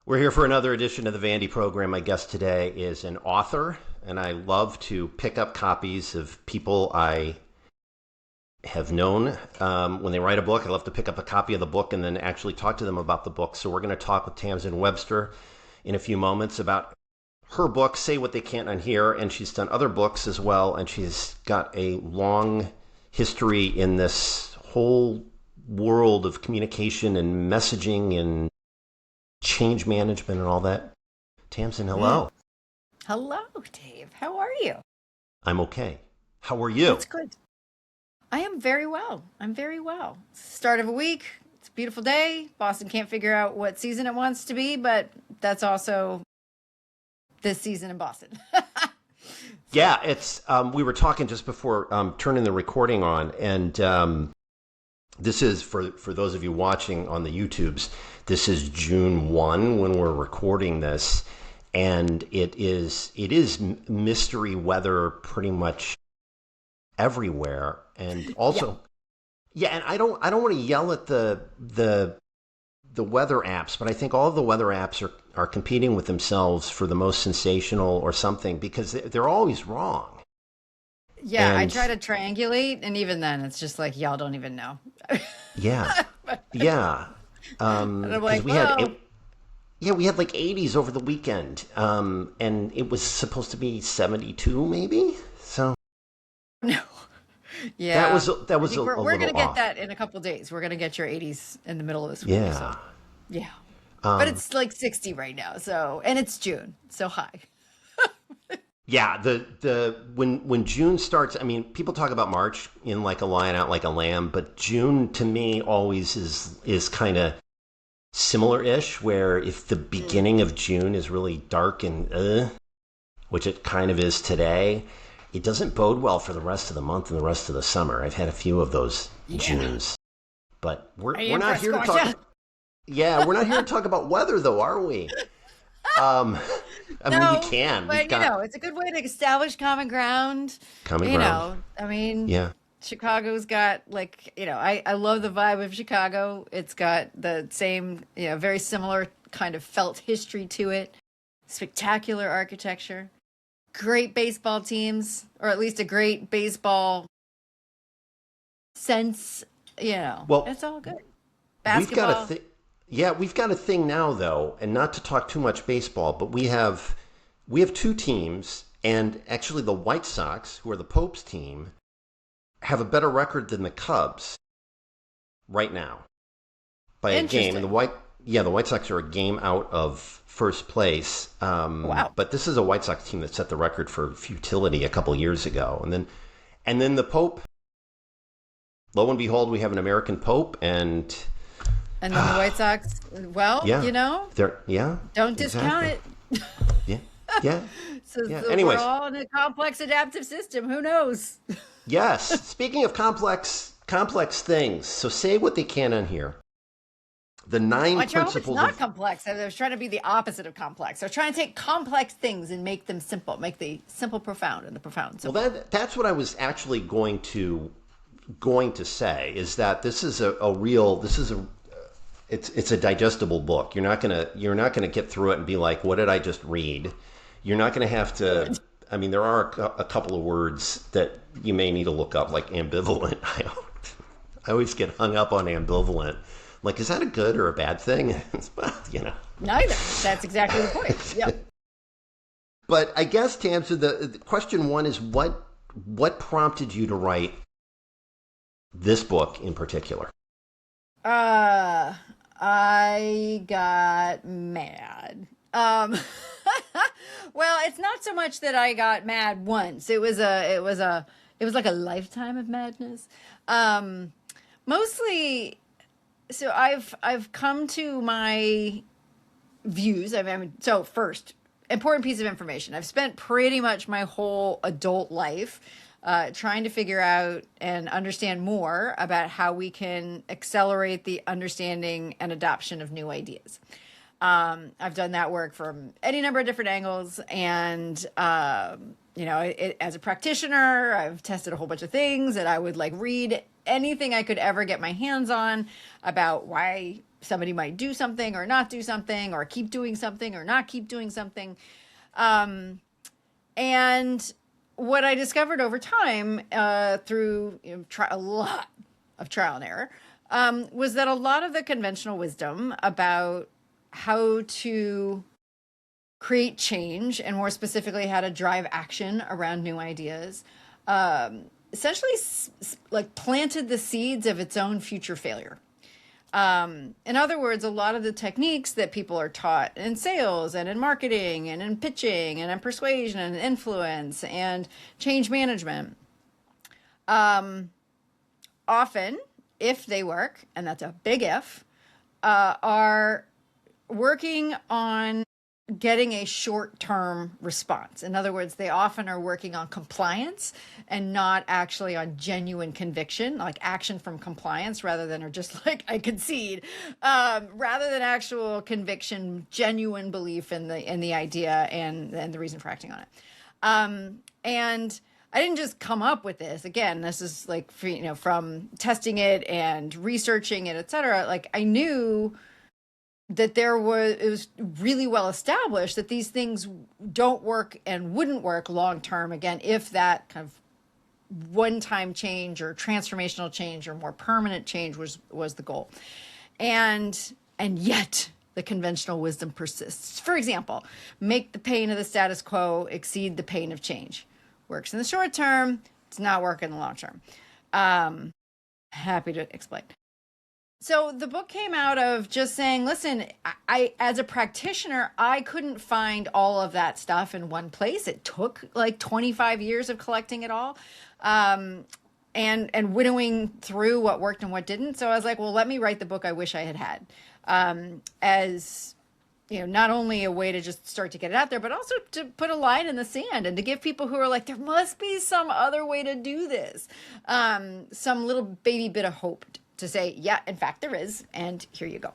We're here for another edition of the Vandy Program. My guest today is an author, and I love to pick up copies of people I have known. When they write a book, I love to pick up a copy of the book and then actually talk to them about the book. So we're going to talk with Tamsen Webster in a few moments about her book, Say What They Can't Unhear, and she's done other books as well, and she's got a long history in this whole world of communication and messaging and change management and all that. Tamsen, hello. Hello, Dave. How are you? I'm okay. How are you? That's good. I am very well. I'm very well. Start of a week. It's a beautiful day. Boston can't figure out what season it wants to be, but that's also this season in Boston. Yeah, it's we were talking just before turning the recording on, and this is for those of you watching on the YouTubes. This is June 1 when we're recording this, and it is mystery weather pretty much everywhere, and also and I don't want to yell at the weather apps, but I think all of the weather apps are competing with themselves for the most sensational or something, because they're always wrong. Yeah, I try to triangulate, and even then it's just like, y'all don't even know. Yeah. And I'm like, we had like 80s over the weekend, and it was supposed to be 72 maybe. So no, yeah, that was we're gonna get off. that in a couple days. We're gonna get your 80s in the middle of this week. Yeah, so, yeah, but it's like 60 right now. So, and it's June, so high. Yeah, when June starts, I mean, people talk about March in like a lion out like a lamb, but June to me always is kind of similar-ish, where if the beginning of June is really dark and which it kind of is today, it doesn't bode well for the rest of the month and the rest of the summer. I've had a few of those Junes, but we're not here to talk. Yeah, we're not here to talk about weather, though, are we? I mean, we can. But it's a good way to establish common ground. I mean, yeah. Chicago's got I love the vibe of Chicago. It's got the same, very similar kind of felt history to it. Spectacular architecture, great baseball teams, or at least a great baseball sense. Well, it's all good. Basketball. We've got a thing now, though, and not to talk too much baseball, but we have two teams, and actually the White Sox, who are the Pope's team, have a better record than the Cubs right now by a game. And the White Sox are a game out of first place. Wow! But this is a White Sox team that set the record for futility a couple years ago, and then the Pope. Lo and behold, we have an American Pope, and then the White Sox, don't discount it. Yeah. So Anyways, we're all in a complex adaptive system. Who knows? Yes. Speaking of complex things, so Say What They Can't Unhear. The 9 principles. It's not complex. I was trying to be the opposite of complex. I was trying to take complex things and make them simple, make the simple profound and the profound simple. Well, that's what I was actually going to say, is that this is it's a digestible book. You're not gonna get through it and be like, what did I just read? You're not gonna have to. I mean, there are a couple of words that you may need to look up, like ambivalent. I always get hung up on ambivalent. Like, is that a good or a bad thing? Neither. That's exactly the point. Yeah. But I guess, Tamsen, the question one is what prompted you to write this book in particular? I got mad. Well, it's not so much that I got mad once. It was like a lifetime of madness. Mostly, so I've come to my views. So first, important piece of information. I've spent pretty much my whole adult life trying to figure out and understand more about how we can accelerate the understanding and adoption of new ideas. I've done that work from any number of different angles, and as a practitioner, I've tested a whole bunch of things, and I would read anything I could ever get my hands on about why somebody might do something or not do something, or keep doing something or not keep doing something. And what I discovered over time, through a lot of trial and error, was that a lot of the conventional wisdom about how to create change, and more specifically how to drive action around new ideas, essentially like planted the seeds of its own future failure. In other words, a lot of the techniques that people are taught in sales and in marketing and in pitching and in persuasion and influence and change management, often, if they work, and that's a big if, are working on getting a short-term response. In other words, they often are working on compliance and not actually on genuine conviction, like action from compliance, rather than, or just like, I concede, rather than actual conviction, genuine belief in the idea and the reason for acting on it. And I didn't just come up with this. Again, this is like, from testing it and researching it, et cetera. Like, I knew that it was really well established that these things don't work and wouldn't work long term, again, if that kind of one-time change or transformational change or more permanent change was the goal. And yet the conventional wisdom persists. For example, make the pain of the status quo exceed the pain of change. Works in the short term, it's not work in the long term. Happy to explain. So the book came out of just saying, listen, I as a practitioner, I couldn't find all of that stuff in one place. It took like 25 years of collecting it all, and winnowing through what worked and what didn't. So I was like, well, let me write the book I wish I had had, as not only a way to just start to get it out there, but also to put a line in the sand and to give people who are like, there must be some other way to do this, some little baby bit of hope to say, yeah, in fact, there is, and here you go.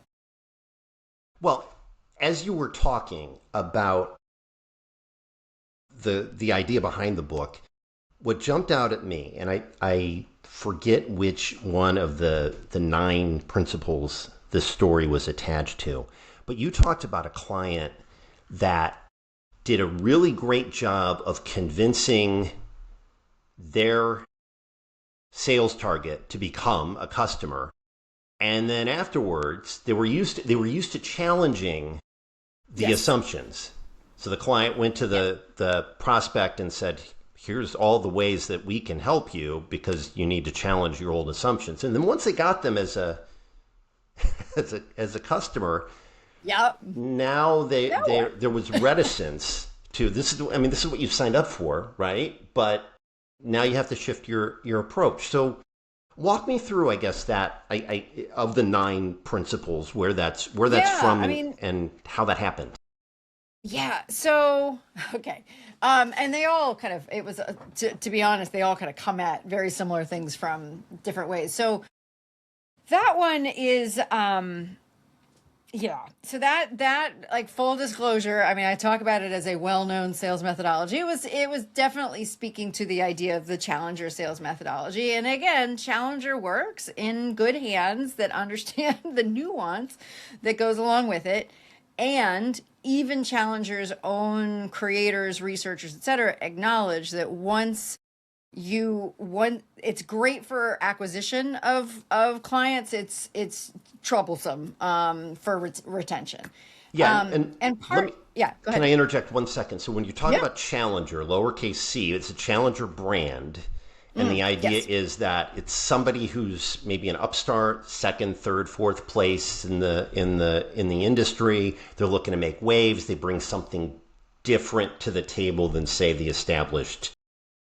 Well, as you were talking about the idea behind the book, what jumped out at me, and I forget which one of the 9 principles this story was attached to, but you talked about a client that did a really great job of convincing their sales target to become a customer, and then afterwards they were used to challenging the assumptions. So the client went to the prospect and said, here's all the ways that we can help you because you need to challenge your old assumptions. And then once they got them as a customer, now there was reticence to this is what you signed up for, right? But now you have to shift your approach. So walk me through, I guess, that of the 9 principles, where that's from, and how that happened. Yeah. So, okay. And they all kind of, it was, to be honest, they all kind of come at very similar things from different ways. So that one is, so that like, full disclosure, I talk about it as a well-known sales methodology. It was definitely speaking to the idea of the Challenger sales methodology. And again, Challenger works in good hands that understand the nuance that goes along with it. And even Challenger's own creators, researchers, et cetera, acknowledge that once it's great for acquisition of clients. It's troublesome for retention. Yeah, go ahead. Can I interject 1 second? So when you talk about Challenger, lowercase c, it's a Challenger brand, and the idea is that it's somebody who's maybe an upstart, second, third, fourth place in the industry. They're looking to make waves. They bring something different to the table than, say, the established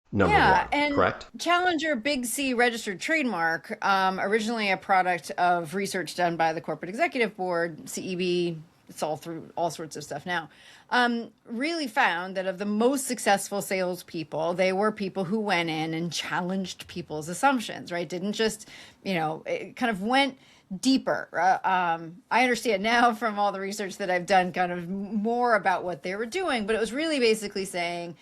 number one, and correct? Challenger Big C registered trademark, originally a product of research done by the Corporate Executive Board, CEB, it's all through all sorts of stuff now, really found that of the most successful salespeople, they were people who went in and challenged people's assumptions, right? Didn't just, it kind of went deeper. I understand now from all the research that I've done kind of more about what they were doing, but it was really basically saying,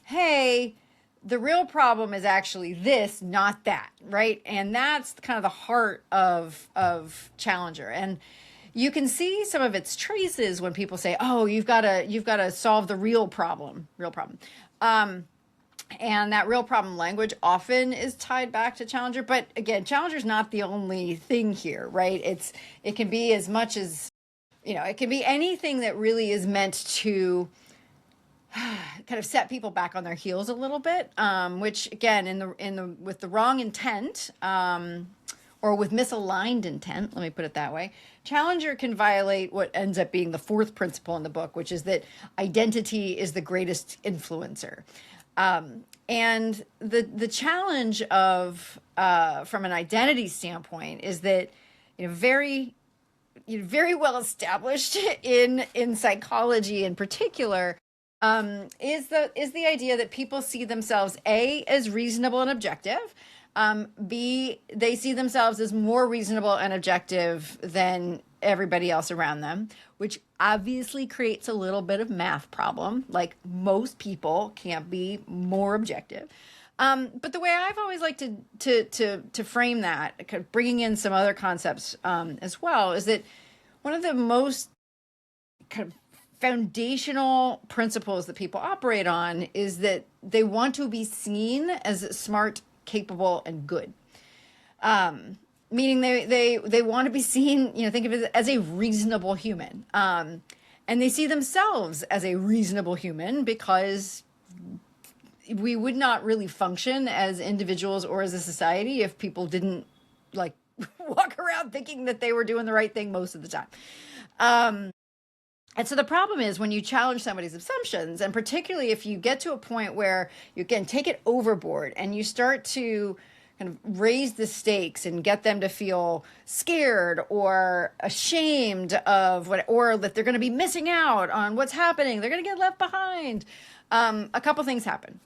hey, the real problem is actually this, not that, right? And that's kind of the heart of Challenger. And you can see some of its traces when people say, "Oh, you've got to solve the real problem, real problem." And that real problem language often is tied back to Challenger. But again, Challenger's not the only thing here, right? It can be as much as, it can be anything that really is meant to kind of set people back on their heels a little bit, which again, with the wrong intent, or with misaligned intent, let me put it that way, Challenger can violate what ends up being the fourth principle in the book, which is that identity is the greatest influencer. And the challenge of from an identity standpoint is that very well established in psychology in particular, is the idea that people see themselves A, as reasonable and objective, B, they see themselves as more reasonable and objective than everybody else around them, which obviously creates a little bit of math problem. Like, most people can't be more objective. But the way I've always liked to frame that, kind of bringing in some other concepts as well, is that one of the most kind of foundational principles that people operate on is that they want to be seen as smart, capable, and good. Meaning they want to be seen, think of it as a reasonable human. And they see themselves as a reasonable human because we would not really function as individuals or as a society if people didn't walk around thinking that they were doing the right thing most of the time. And so the problem is when you challenge somebody's assumptions, and particularly if you get to a point where you can take it overboard and you start to kind of raise the stakes and get them to feel scared or ashamed of or that they're going to be missing out on what's happening, they're going to get left behind. A couple things happen.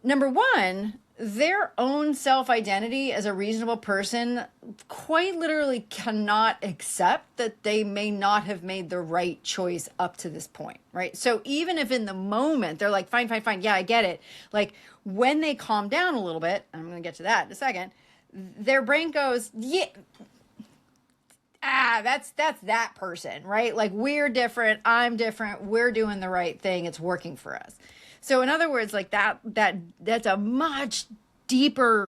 Number one, their own self-identity as a reasonable person quite literally cannot accept that they may not have made the right choice up to this point, right? So even if in the moment they're like, fine, yeah, I get it. Like, when they calm down a little bit, I'm going to get to that in a second, their brain goes, yeah, that's that person, right? Like, we're different, I'm different, we're doing the right thing, it's working for us. So in other words, like that's a much deeper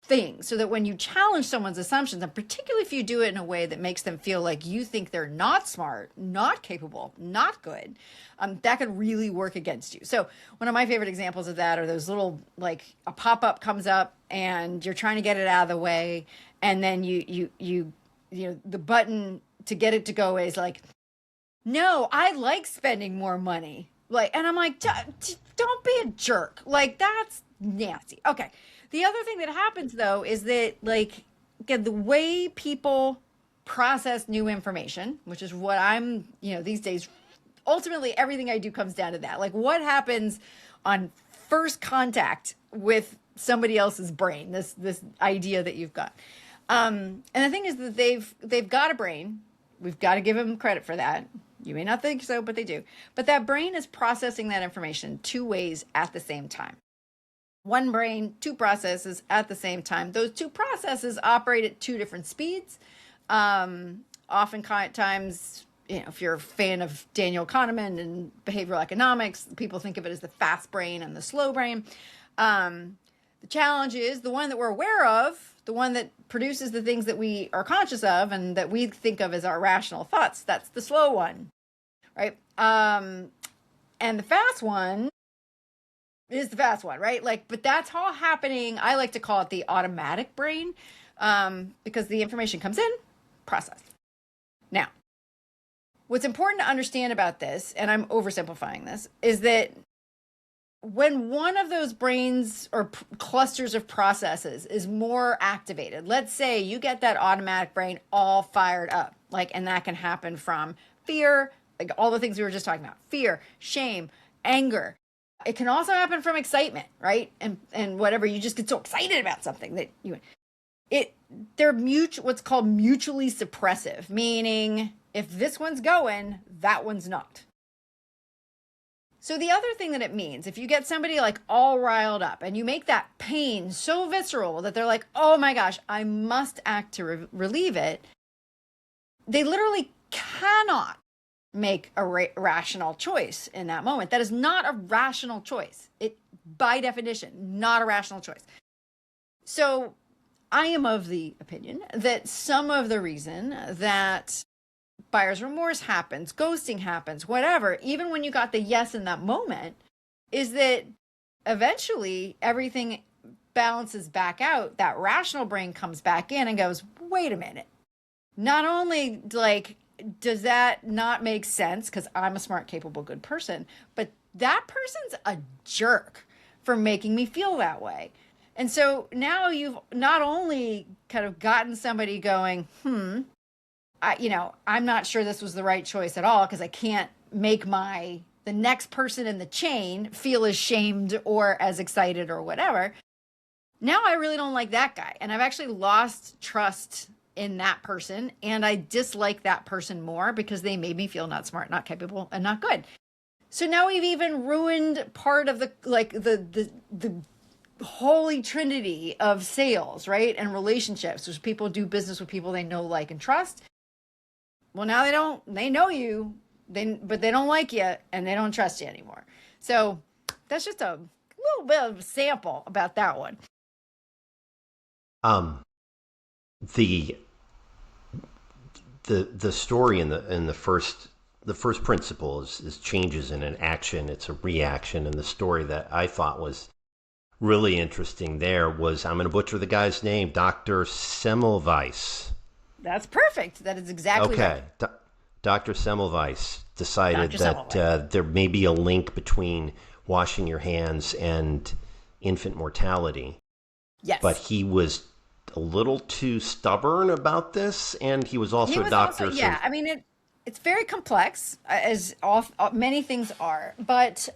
thing, so that when you challenge someone's assumptions, and particularly if you do it in a way that makes them feel like you think they're not smart, not capable, not good, that could really work against you. So one of my favorite examples of that are those little, like, a pop-up comes up and you're trying to get it out of the way, and then you the button to get it to go away is like, no, I like spending more money. Like, and I'm like, don't be a jerk. Like, that's nasty. Okay. The other thing that happens, though, is that, like, again, the way people process new information, which is what I'm, these days, ultimately everything I do comes down to that. Like, what happens on first contact with somebody else's brain, this idea that you've got. And the thing is that they've got a brain. We've got to give them credit for that. You may not think so, but they do. But that brain is processing that information two ways at the same time. One brain, two processes at the same time. Those two processes operate at two different speeds. Oftentimes, if you're a fan of Daniel Kahneman and behavioral economics, people think of it as the fast brain and the slow brain. The challenge is the one that we're aware of, the one that produces the things that we are conscious of and that we think of as our rational thoughts. That's the slow one, right? And the fast one is the fast one, right? Like, but that's all happening. I like to call it the automatic brain, because the information comes in, processed. Now, what's important to understand about this, and I'm oversimplifying this, is that when one of those brains or clusters of processes is more activated, let's say you get that automatic brain all fired up, like, and that can happen from fear, like all the things we were just talking about, fear, shame, anger. It can also happen from excitement, right? And whatever, you just get so excited about something that they're what's called mutually suppressive, meaning if this one's going, that one's not. So the other thing that it means, if you get somebody like all riled up and you make that pain so visceral that they're like, oh my gosh, I must act to relieve it, they literally cannot make a rational choice in that moment. That is not a rational choice. It, by definition, not a rational choice. So I am of the opinion that some of the reason that buyer's remorse happens, ghosting happens, whatever, even when you got the yes in that moment, is that eventually everything balances back out. That rational brain comes back in and goes, wait a minute. Not only like does that not make sense because I'm a smart, capable, good person, but that person's a jerk for making me feel that way. And so now you've not only kind of gotten somebody going, I'm not sure this was the right choice at all because I can't make the next person in the chain feel as shamed or as excited or whatever. Now I really don't like that guy. And I've actually lost trust in that person. And I dislike that person more because they made me feel not smart, not capable, and not good. So now we've even ruined part of the holy trinity of sales, right? And relationships, which people do business with people they know, like, and trust. Well, now they know you, but they don't like you and they don't trust you anymore. So that's just a little bit of a sample about that one. The story in the first principle is changes in an action. It's a reaction. And the story that I thought was really interesting there was, I'm going to butcher the guy's name, Dr. Semmelweis. That's perfect. That is exactly okay. Right. Dr. Semmelweis decided that there may be a link between washing your hands and infant mortality. Yes. But he was a little too stubborn about this, and he was also a doctor. Yeah, I mean, it's very complex, as many things are, but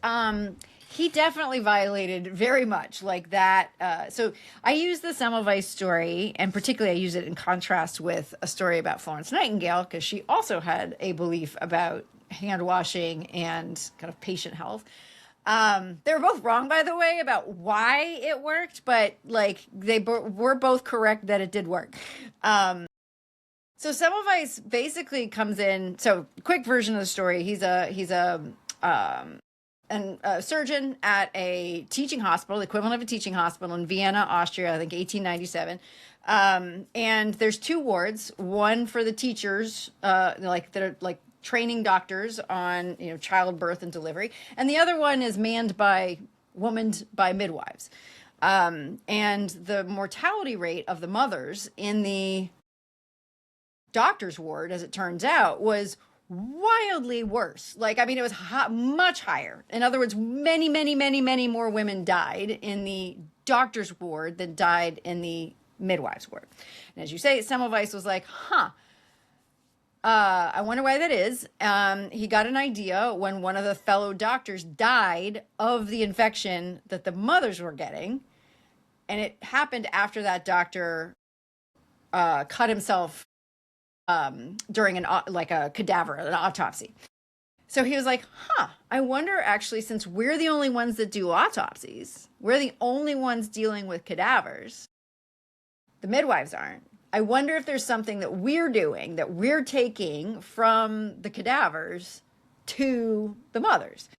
he definitely violated very much like that. So I use the Semmelweis story, and particularly I use it in contrast with a story about Florence Nightingale, because she also had a belief about hand washing and kind of patient health. They were both wrong, by the way, about why it worked, but like they were both correct that it did work. So Semmelweis basically comes in. So quick version of the story. He's a surgeon at a teaching hospital, the equivalent of a teaching hospital in Vienna, Austria, I think 1897. And there's two wards, one for the teachers, that are like training doctors on, childbirth and delivery. And the other one is womaned by midwives. And the mortality rate of the mothers in the doctor's ward, as it turns out, was wildly worse. It was much higher. In other words, many, many, many, many more women died in the doctor's ward than died in the midwives ward. And as you say, Semmelweis was like, I wonder why that is. He got an idea when one of the fellow doctors died of the infection that the mothers were getting. And it happened after that doctor cut himself during a cadaver, an autopsy. So he was like, I wonder actually, since we're the only ones that do autopsies, we're the only ones dealing with cadavers, the midwives aren't. I wonder if there's something that we're doing, that we're taking from the cadavers to the mothers.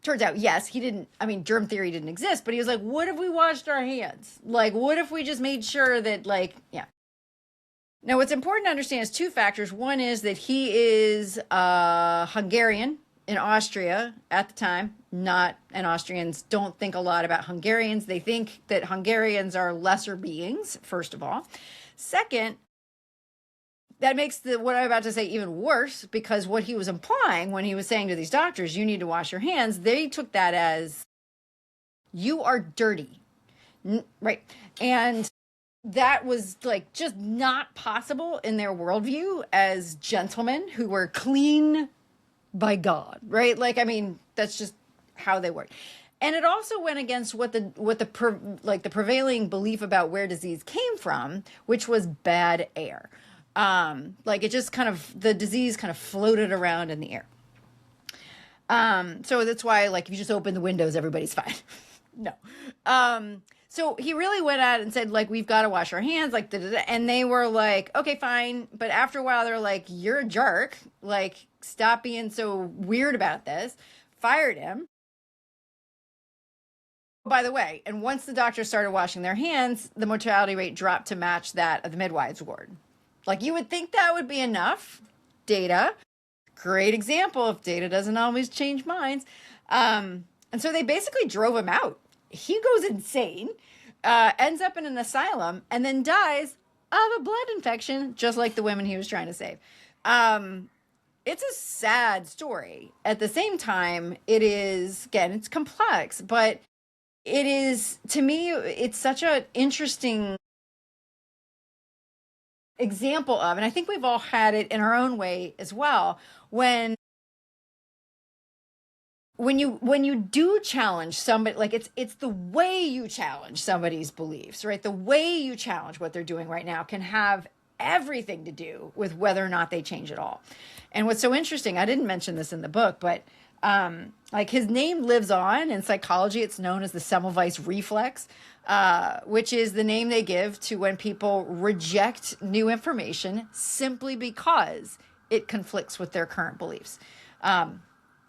Turns out, yes, germ theory didn't exist, but he was like, what if we washed our hands? Like, what if we just made sure that, Now, what's important to understand is two factors. One is that he is Hungarian in Austria at the time, and Austrians don't think a lot about Hungarians. They think that Hungarians are lesser beings, first of all. Second, that makes what I'm about to say even worse, because what he was implying when he was saying to these doctors, you need to wash your hands, they took that as, you are dirty, right? And that was just not possible in their worldview as gentlemen who were clean by God, right? That's just how they work. And it also went against what the prevailing belief about where disease came from, which was bad air. It just the disease kind of floated around in the air. So that's why, like, if you just open the windows, everybody's fine. No. So he really went at it and said, like, we've got to wash our hands, like, da, da, da. And they were like, okay, fine. But after a while, they're like, you're a jerk. Like, stop being so weird about this. Fired him. By the way, and once the doctors started washing their hands, the mortality rate dropped to match that of the midwives ward. Like, you would think that would be enough data. Great example if data doesn't always change minds. And so they basically drove him out. He goes insane, ends up in an asylum, and then dies of a blood infection, just like the women he was trying to save. It's a sad story. At the same time, it is, again, it's complex, but it is, to me, it's such an interesting example of, and I think we've all had it in our own way as well, when you do challenge somebody, like it's the way you challenge somebody's beliefs, right? The way you challenge what they're doing right now can have everything to do with whether or not they change at all. And what's so interesting, I didn't mention this in the book, but like his name lives on in psychology. It's known as the Semmelweis reflex, which is the name they give to when people reject new information simply because it conflicts with their current beliefs. And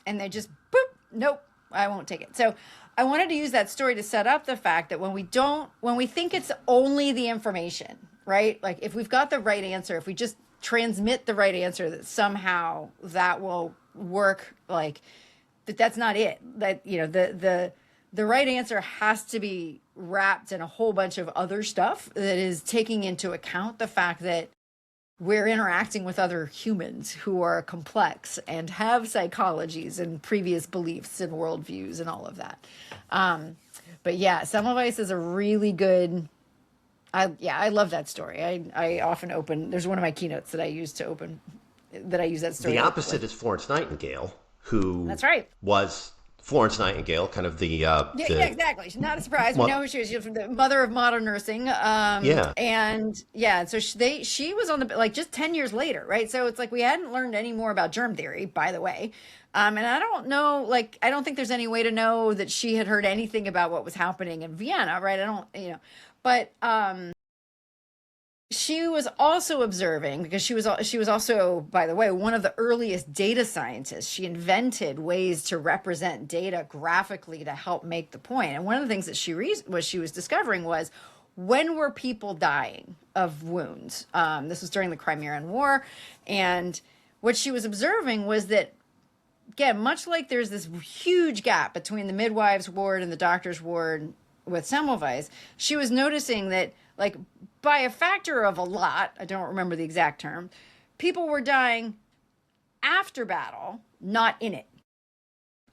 they just, boop, nope, I won't take it. So I wanted to use that story to set up the fact that when we think it's only the information, right? Like if we've got the right answer, if we just transmit the right answer, that somehow that will work, like, but that's not it. That, you know, the right answer has to be wrapped in a whole bunch of other stuff that is taking into account the fact that we're interacting with other humans who are complex and have psychologies and previous beliefs and worldviews and all of that. But yeah, Semmelweis is a really good, I love that story. I often open, there's one of my keynotes that I use to open, that I use that story. The opposite is Florence Nightingale, who That's right. was Florence Nightingale, kind of yeah, exactly. She's not a surprise. We know who she is. She's the mother of modern nursing. And yeah, so she was on the, like, just 10 years later, right? So it's like we hadn't learned any more about germ theory, by the way. And I don't know, like, I don't think there's any way to know that she had heard anything about what was happening in Vienna, right? I don't, you know, but she was also observing, because she was also, by the way, one of the earliest data scientists. She invented ways to represent data graphically to help make the point. And one of the things that she was discovering was, when were people dying of wounds? This was during the Crimean War. And what she was observing was that, again, much like there's this huge gap between the midwives ward and the doctor's ward with Semmelweis, she was noticing that, like, by a factor of a lot, I don't remember the exact term, people were dying after battle, not in it,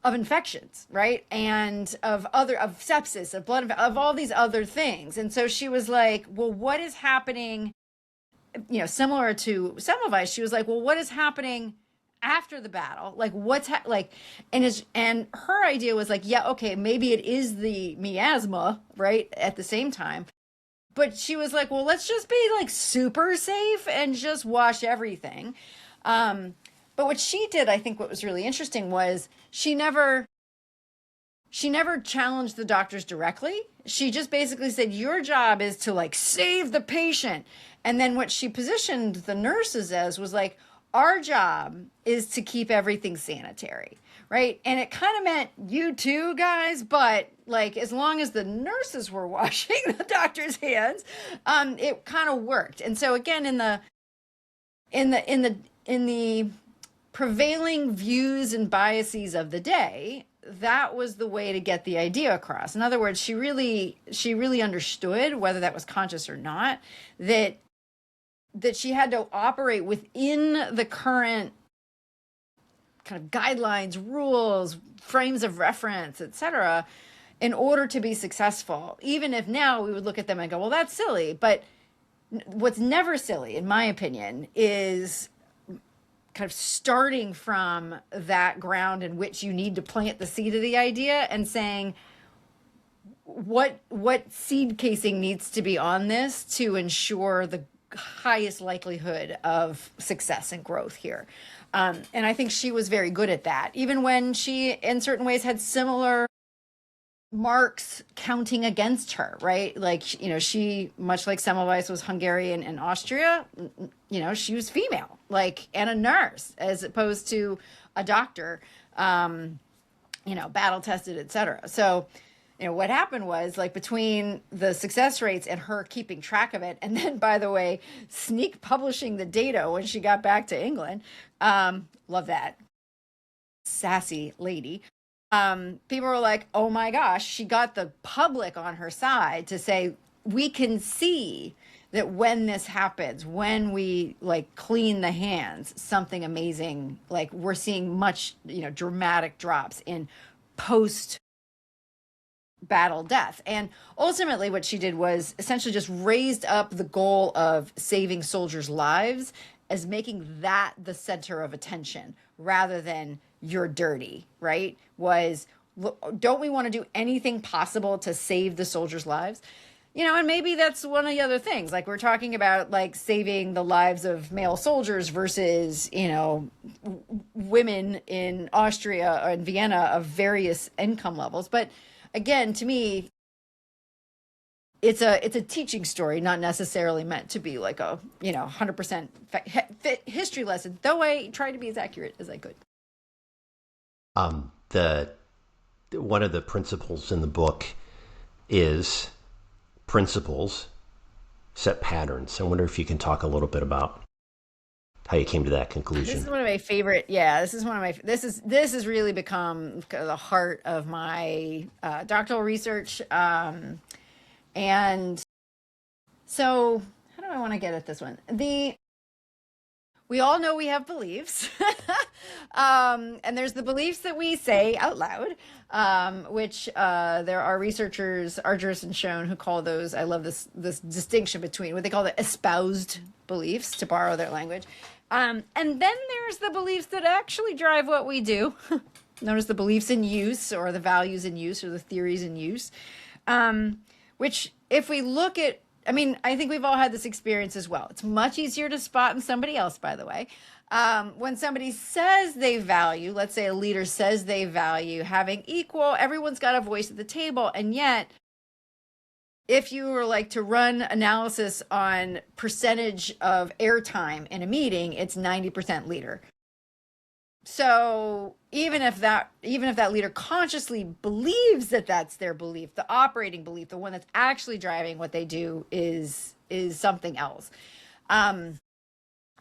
of infections, right? And of sepsis, of blood, of all these other things. And so she was like, well, what is happening, you know, similar to Semmelweis? She was like, well, what is happening after the battle? Like, and her idea was like, yeah, okay, maybe it is the miasma, right, at the same time. But she was like, well, let's just be, like, super safe and just wash everything. But what she did, I think what was really interesting was she never challenged the doctors directly. She just basically said, your job is to, like, save the patient. And then what she positioned the nurses as was like, our job is to keep everything sanitary, right? And it kind of meant you too, guys, but, like, as long as the nurses were washing the doctor's hands, it kind of worked. And so again, in the prevailing views and biases of the day, that was the way to get the idea across. In other words, she really understood, whether that was conscious or not, that she had to operate within the current kind of guidelines, rules, frames of reference, etc., in order to be successful. Even if now we would look at them and go, well, that's silly. But what's never silly, in my opinion, is kind of starting from that ground in which you need to plant the seed of the idea and saying, what seed casing needs to be on this to ensure the highest likelihood of success and growth here. And I think she was very good at that, even when she, in certain ways, had similar marks counting against her, right? Like, you know, she, much like Semmelweis was Hungarian and Austria, you know, she was female, like, and a nurse as opposed to a doctor, you know, battle tested, etc. So, you know, what happened was, like, between the success rates and her keeping track of it, and then, by the way, sneak publishing the data when she got back to England. Love that. Sassy lady. People were like, oh my gosh, she got the public on her side to say, we can see that when this happens, when we like clean the hands, something amazing, like we're seeing much, you know, dramatic drops in post battle death. And ultimately what she did was essentially just raised up the goal of saving soldiers' lives as making that the center of attention rather than you're dirty, right? Was, don't we want to do anything possible to save the soldiers' lives? You know, and maybe that's one of the other things. Like, we're talking about like saving the lives of male soldiers versus, you know, women in Austria or in Vienna of various income levels. But again, to me, it's a teaching story, not necessarily meant to be like a, you know, 100% history lesson, though I tried to be as accurate as I could. The one of the principles in the book is principles set patterns. I wonder if you can talk a little bit about how you came to that conclusion. This is one of my favorite. Yeah, this is one of my. This has really become the heart of my doctoral research. And so, how do I want to get at this one? We all know we have beliefs, and there's the beliefs that we say out loud, which there are researchers, Argyris and Schoen, who call those. I love this distinction between what they call the espoused beliefs, to borrow their language, and then there's the beliefs that actually drive what we do, known as the beliefs in use, or the values in use, or the theories in use. Which, if we look at, I mean, I think we've all had this experience as well. It's much easier to spot in somebody else, by the way. When somebody says they value, let's say a leader says they value having equal, everyone's got a voice at the table. And yet, if you were like to run analysis on percentage of airtime in a meeting, it's 90% leader. So even if that leader consciously believes that that's their belief, the operating belief, the one that's actually driving what they do is something else.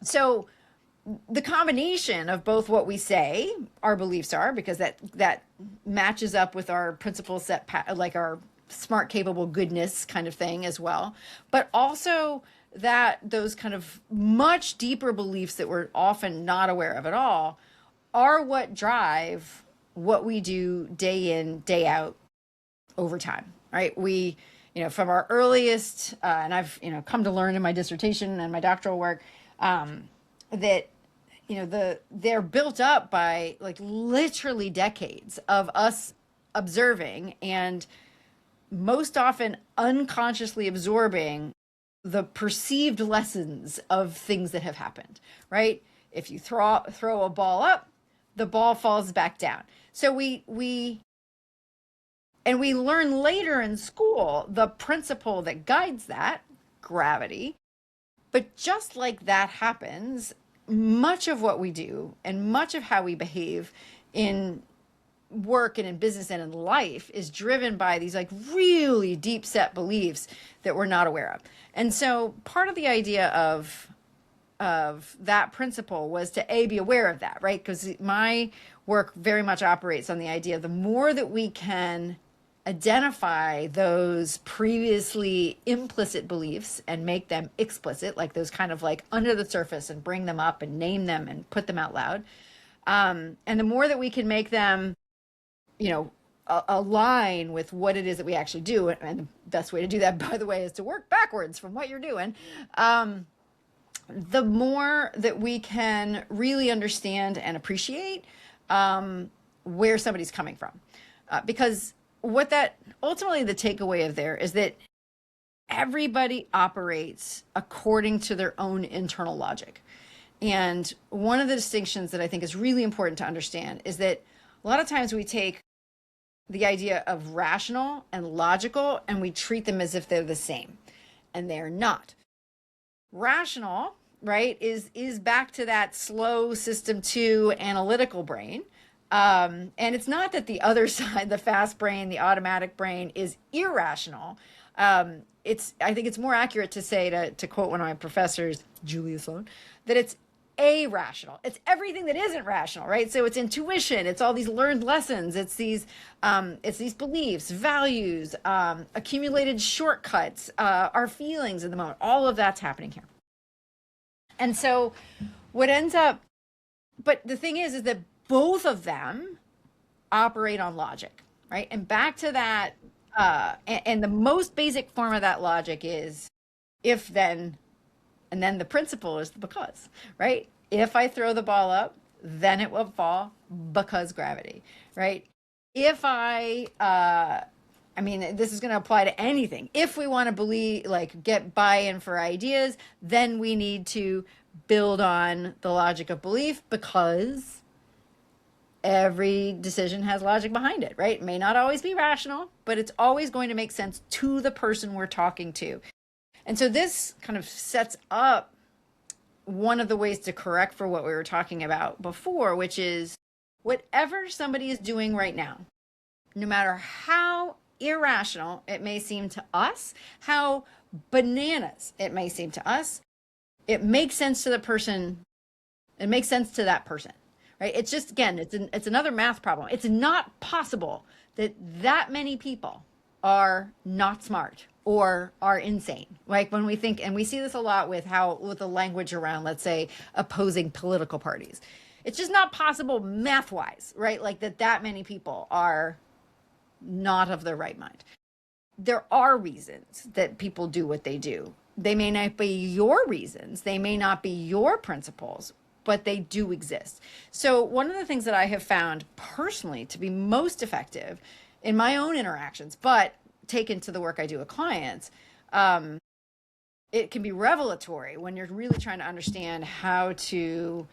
So the combination of both what we say our beliefs are, because that matches up with our principle set, like our smart, capable, goodness kind of thing as well, but also that those kind of much deeper beliefs that we're often not aware of at all are what drive what we do day in, day out over time, right? We, you know, from our earliest, and I've, you know, come to learn in my dissertation and my doctoral work, that, you know, they're built up by like literally decades of us observing and most often unconsciously absorbing the perceived lessons of things that have happened, right? If you throw a ball up, the ball falls back down. So we learn later in school the principle that guides that, gravity. But just like that happens, much of what we do and much of how we behave in work and in business and in life is driven by these like really deep set beliefs that we're not aware of. And so part of the idea of that principle was to be aware of that, right? Because my work very much operates on the idea the more that we can identify those previously implicit beliefs and make them explicit, like those kind of like under the surface, and bring them up and name them and put them out loud. And the more that we can make them, you know, align with what it is that we actually do. And the best way to do that, by the way, is to work backwards from what you're doing. The more that we can really understand and appreciate where somebody's coming from. Because what that ultimately the takeaway of there is that everybody operates according to their own internal logic. And one of the distinctions that I think is really important to understand is that a lot of times we take the idea of rational and logical and we treat them as if they're the same, and they're not. Rational, right, is back to that slow system 2 analytical brain. And it's not that the other side, the fast brain, the automatic brain, is irrational. I think it's more accurate to say, to quote one of my professors, Julia Sloan, that it's irrational. It's everything that isn't rational, right? So it's intuition, it's all these learned lessons, it's these beliefs, values, accumulated shortcuts, our feelings in the moment. All of that's happening here. And so what ends up, but the thing is that both of them operate on logic, right? And back to that, and the most basic form of that logic is if then, and then the principle is the because, right? If I throw the ball up, then it will fall because gravity, right? If I mean, this is going to apply to anything. If we want to believe, like, get buy-in for ideas, then we need to build on the logic of belief, because every decision has logic behind it, right? It may not always be rational, but it's always going to make sense to the person we're talking to. And so this kind of sets up one of the ways to correct for what we were talking about before, which is whatever somebody is doing right now, no matter how irrational it may seem to us, how bananas it may seem to us, it makes sense to the person. It makes sense to that person, right? It's just, again, it's another math problem. It's not possible that many people are not smart or are insane. Like when we think, and we see this a lot with the language around, let's say, opposing political parties. It's just not possible math-wise, right? Like that many people are not of their right mind. There are reasons that people do what they do. They may not be your reasons, they may not be your principles, but they do exist. So one of the things that I have found personally to be most effective in my own interactions, but taken to the work I do with clients, it can be revelatory when you're really trying to understand how to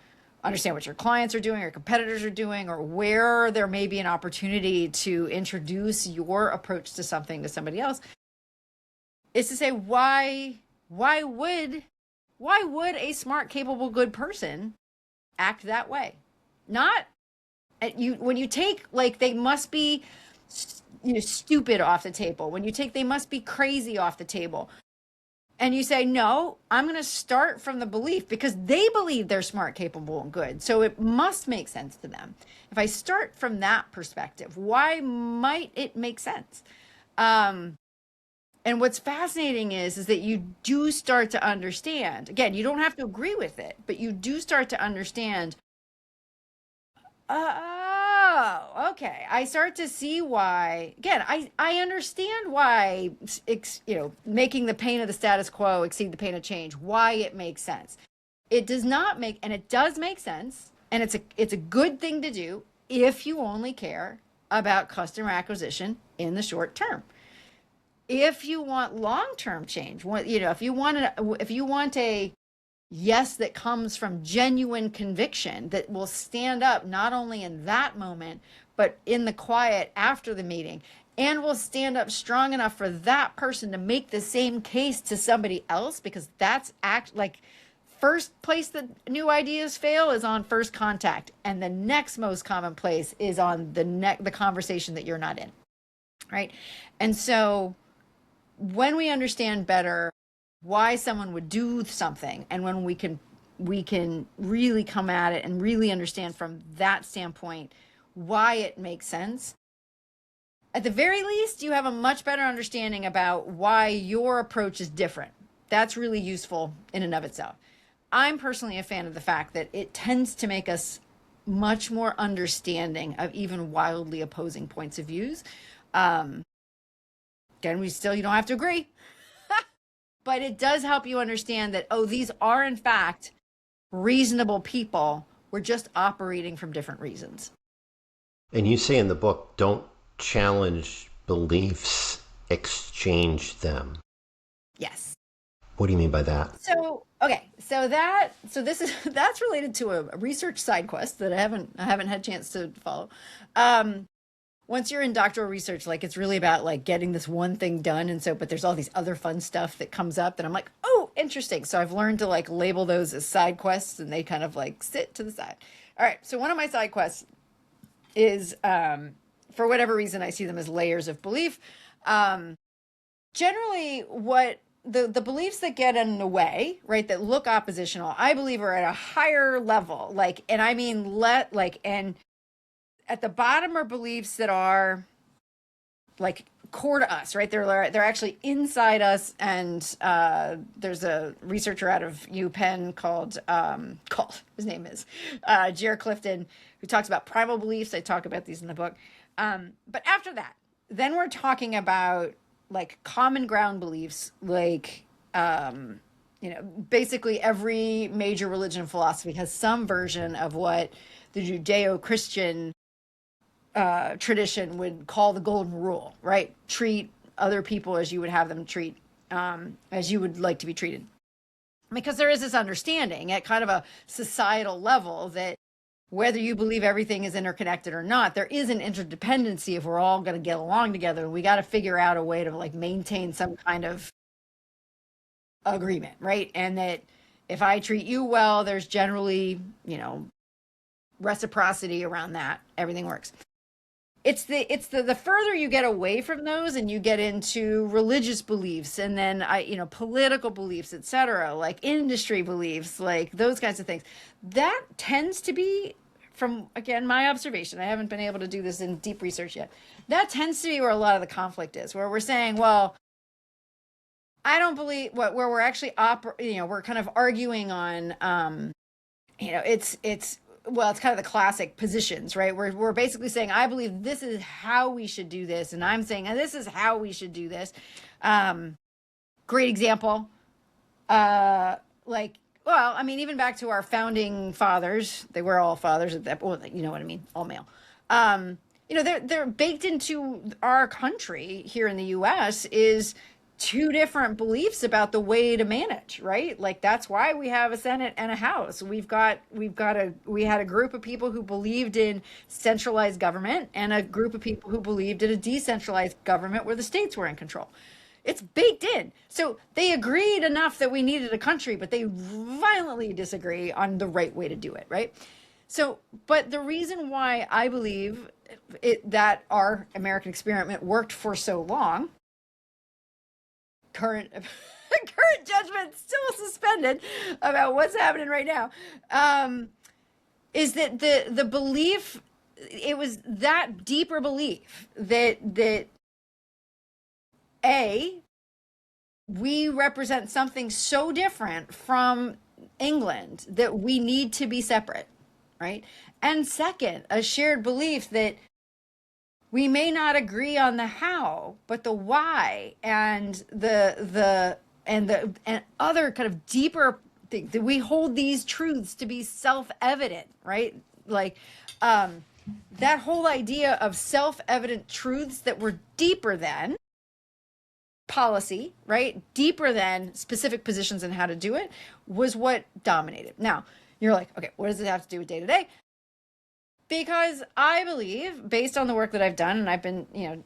understand what your clients are doing or competitors are doing, or where there may be an opportunity to introduce your approach to something to somebody else, is to say, why would a smart, capable, good person act that way? Not when you take, like, they must be stupid off the table, when you take they must be crazy off the table, and you say, no, I'm going to start from the belief, because they believe they're smart, capable, and good, so it must make sense to them. If I start from that perspective, why might it make sense? And what's fascinating is that you do start to understand, again, you don't have to agree with it, but you do start to understand, oh, okay, I start to see why. Again, I understand why, making the pain of the status quo exceed the pain of change, why it makes sense. It does not make, and it does make sense, and it's a good thing to do if you only care about customer acquisition in the short term. If you want long-term change, if you want a yes that comes from genuine conviction that will stand up not only in that moment, but in the quiet after the meeting, and will stand up strong enough for that person to make the same case to somebody else, because that's first place that new ideas fail is on first contact, and the next most common place is on the conversation that you're not in, right? And so when we understand better why someone would do something, and when we can really come at it and really understand from that standpoint why it makes sense, at the very least, you have a much better understanding about why your approach is different. That's really useful in and of itself. I'm personally a fan of the fact that it tends to make us much more understanding of even wildly opposing points of views. Again, you don't have to agree, but it does help you understand that, oh, these are in fact reasonable people. We're just operating from different reasons. And you say in the book, don't challenge beliefs, exchange them. Yes. What do you mean by that? So okay, so this is that's related to a research side quest that I haven't had a chance to follow. Um, Once you're in doctoral research, like it's really about like getting this one thing done, and so but there's all these other fun stuff that comes up that I'm like, oh, interesting. So I've learned to like label those as side quests, and they kind of like sit to the side. All right, so one of my side quests is for whatever reason I see them as layers of belief. Um, Generally what the beliefs that get in the way, right, that look oppositional, I believe are at a higher level, like, and I mean let like, and at the bottom are beliefs that are like core to us, right? They're actually inside us. And there's a researcher out of UPenn called his name is Jer Clifton, who talks about primal beliefs. I talk about these in the book. But after that, then we're talking about like common ground beliefs, like basically every major religion and philosophy has some version of what the Judeo-Christian tradition would call the golden rule, right? Treat other people as you would have them treat, as you would like to be treated. Because there is this understanding at kind of a societal level that whether you believe everything is interconnected or not, there is an interdependency if we're all going to get along together. We got to figure out a way to like maintain some kind of agreement, right? And that if I treat you well, there's generally, reciprocity around that. Everything works. It's the further you get away from those and you get into religious beliefs and then political beliefs, etc., like industry beliefs, like those kinds of things, that tends to be, from again my observation, I haven't been able to do this in deep research yet, that tends to be where a lot of the conflict is, where we're saying, well, I don't believe where we're actually we're kind of arguing on it's well, it's kind of the classic positions, right? We're basically saying, I believe this is how we should do this, and I'm saying, and this is how we should do this. Great example. Like, well, I mean, even back to our founding fathers, they were all fathers at that point, you know what I mean, all male. They're baked into our country here in the U.S. is two different beliefs about the way to manage, right? Like that's why we have a Senate and a House. We had a group of people who believed in centralized government and a group of people who believed in a decentralized government where the states were in control. It's baked in. So they agreed enough that we needed a country, but they violently disagree on the right way to do it, right? So, but the reason why I believe that our American experiment worked for so long, current judgment still suspended about what's happening right now, is that the belief, it was that deeper belief that we represent something so different from England that we need to be separate, right? And second, a shared belief that we may not agree on the how, but the why and and other kind of deeper things, that we hold these truths to be self-evident, right? Like that whole idea of self-evident truths that were deeper than policy, right? Deeper than specific positions and how to do it was what dominated. Now, you're like, okay, what does it have to do with day to day? Because I believe, based on the work that I've done, and I've been,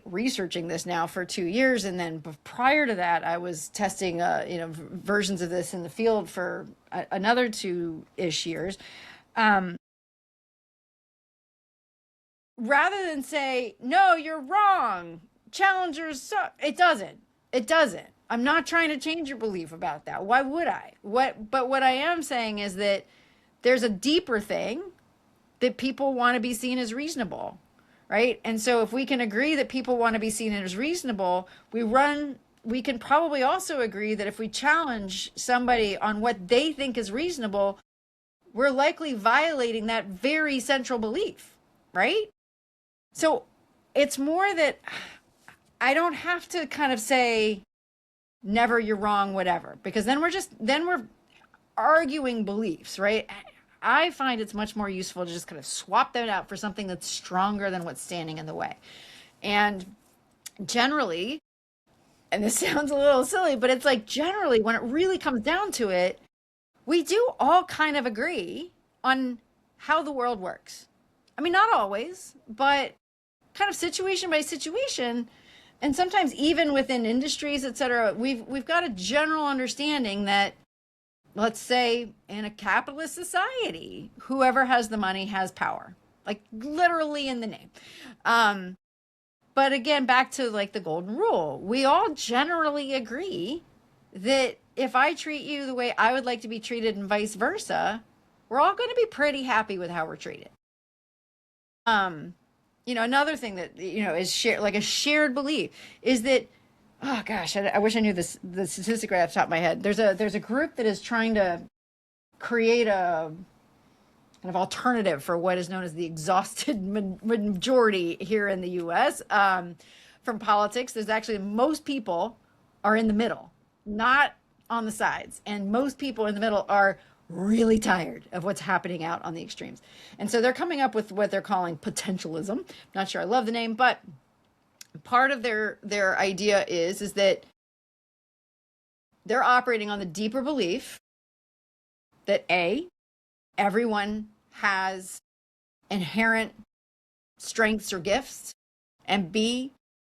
researching this now for 2 years, and then prior to that, I was testing, versions of this in the field for another 2-ish years. Rather than say, no, you're wrong, challengers suck, it doesn't. I'm not trying to change your belief about that. Why would I? But what I am saying is that there's a deeper thing that people want to be seen as reasonable, right? And so if we can agree that people want to be seen as reasonable, we can probably also agree that if we challenge somebody on what they think is reasonable, we're likely violating that very central belief, right? So it's more that I don't have to kind of say, never, you're wrong, whatever, because then we're arguing beliefs, right? I find it's much more useful to just kind of swap that out for something that's stronger than what's standing in the way. And generally, and this sounds a little silly, but it's like generally when it really comes down to it, we do all kind of agree on how the world works. I mean, not always, but kind of situation by situation, and sometimes even within industries, et cetera, we've got a general understanding that, let's say, in a capitalist society, whoever has the money has power, like literally in the name. But again, back to like the golden rule, we all generally agree that if I treat you the way I would like to be treated and vice versa, we're all going to be pretty happy with how we're treated. Another thing that, is shared, like a shared belief is that, oh gosh, I wish I knew the statistic right off the top of my head. There's a group that is trying to create a kind of alternative for what is known as the exhausted majority here in the U.S. From politics. There's actually most people are in the middle, not on the sides, and most people in the middle are really tired of what's happening out on the extremes. And so they're coming up with what they're calling potentialism. Not sure I love the name, but part of their idea is that they're operating on the deeper belief that everyone has inherent strengths or gifts, and B,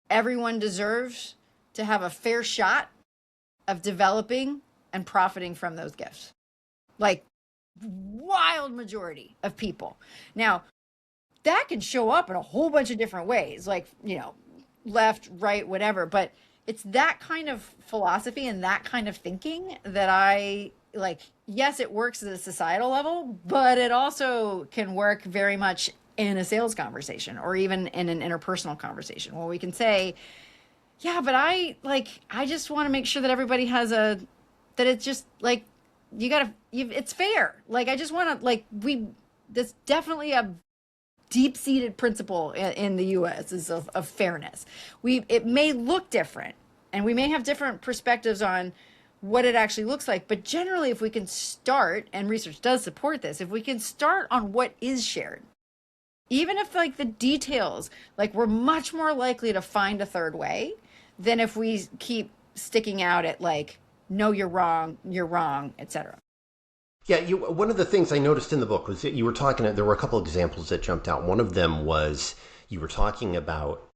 everyone deserves to have a fair shot of developing and profiting from those gifts. Like wild majority of people. Now, that can show up in a whole bunch of different ways, like, left, right, whatever. But it's that kind of philosophy and that kind of thinking that I like. Yes, it works at a societal level, but it also can work very much in a sales conversation or even in an interpersonal conversation where we can say, yeah, but I just want to make sure that everybody has that it's just like, it's fair. Like, I just want to, that's definitely a deep-seated principle in the U.S. is of fairness. It may look different, and we may have different perspectives on what it actually looks like, but generally, if we can start, and research does support this, if we can start on what is shared, even if like the details, like we're much more likely to find a third way than if we keep sticking out at like, no, you're wrong, etc. Yeah, one of the things I noticed in the book was that you were talking, there were a couple of examples that jumped out. One of them was you were talking about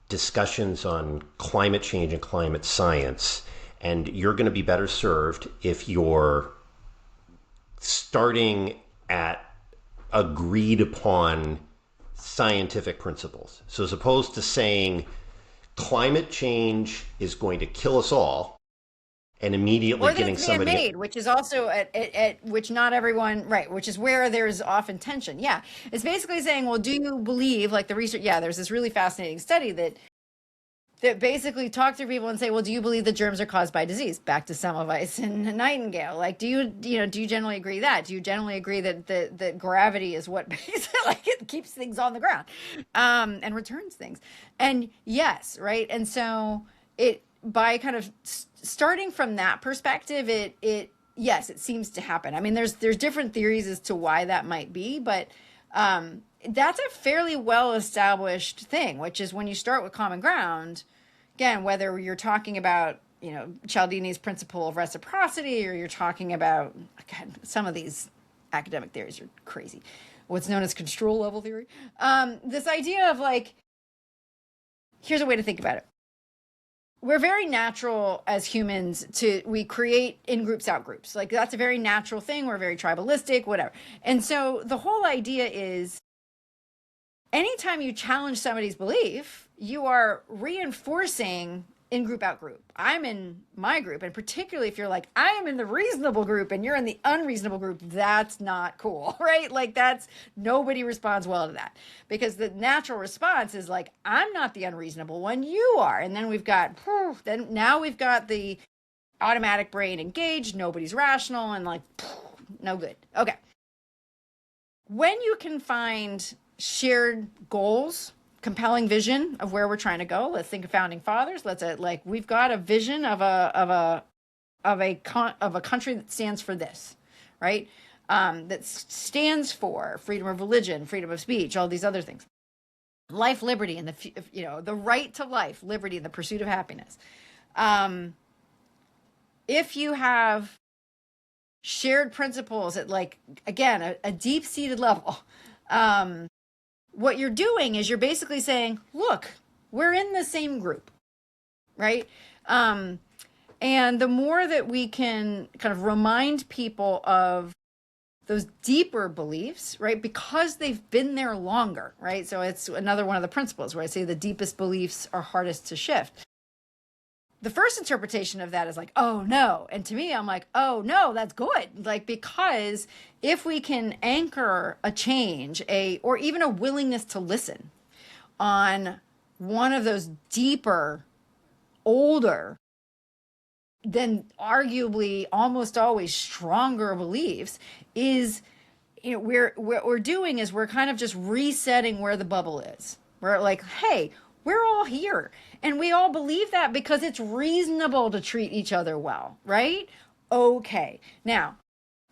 discussions on climate change and climate science, and you're going to be better served if you're starting at agreed upon scientific principles. So as opposed to saying climate change is going to kill us all, and immediately or getting somebody man-made, which is also at which not everyone, right, which is where there's often tension. Yeah, it's basically saying, well, do you believe, like the research? Yeah, there's this really fascinating study that basically talk to people and say, well, do you believe that germs are caused by disease? Back to Semmelweis and Nightingale. Like, do you generally agree that? Do you generally agree that gravity is what basically like it keeps things on the ground and returns things? And yes, right. And so by kind of starting from that perspective, yes, it seems to happen. I mean, there's different theories as to why that might be, but that's a fairly well-established thing, which is when you start with common ground, again, whether you're talking about, Cialdini's principle of reciprocity, or you're talking about, again, some of these academic theories are crazy, what's known as construal level theory. This idea of like, here's a way to think about it. We're very natural as humans we create in-groups, out-groups. Like that's a very natural thing. We're very tribalistic, whatever. And so the whole idea is anytime you challenge somebody's belief, you are reinforcing in-group, out-group. I'm in my group. And particularly if you're like, I am in the reasonable group and you're in the unreasonable group, that's not cool, right? Like nobody responds well to that because the natural response is like, I'm not the unreasonable one, you are. And then now we've got the automatic brain engaged, nobody's rational and like, no good. Okay. When you can find shared goals, compelling vision of where we're trying to go. Let's think of founding fathers. We've got a vision of a country that stands for this, right? That stands for freedom of religion, freedom of speech, all these other things. Life, liberty, and the right to life, liberty, and the pursuit of happiness. If you have shared principles at, like, again, a deep-seated level, what you're doing is you're basically saying, look, we're in the same group, right? And the more that we can kind of remind people of those deeper beliefs, right? Because they've been there longer, right? So it's another one of the principles where I say the deepest beliefs are hardest to shift. The first interpretation of that is like, oh no. And to me, I'm like, oh no, that's good. Like, because if we can anchor a change, or even a willingness to listen on one of those deeper, older, then arguably almost always stronger beliefs, is, what we're doing is we're kind of just resetting where the bubble is. We're like, hey, we're all here and we all believe that because it's reasonable to treat each other well, right? Okay. Now,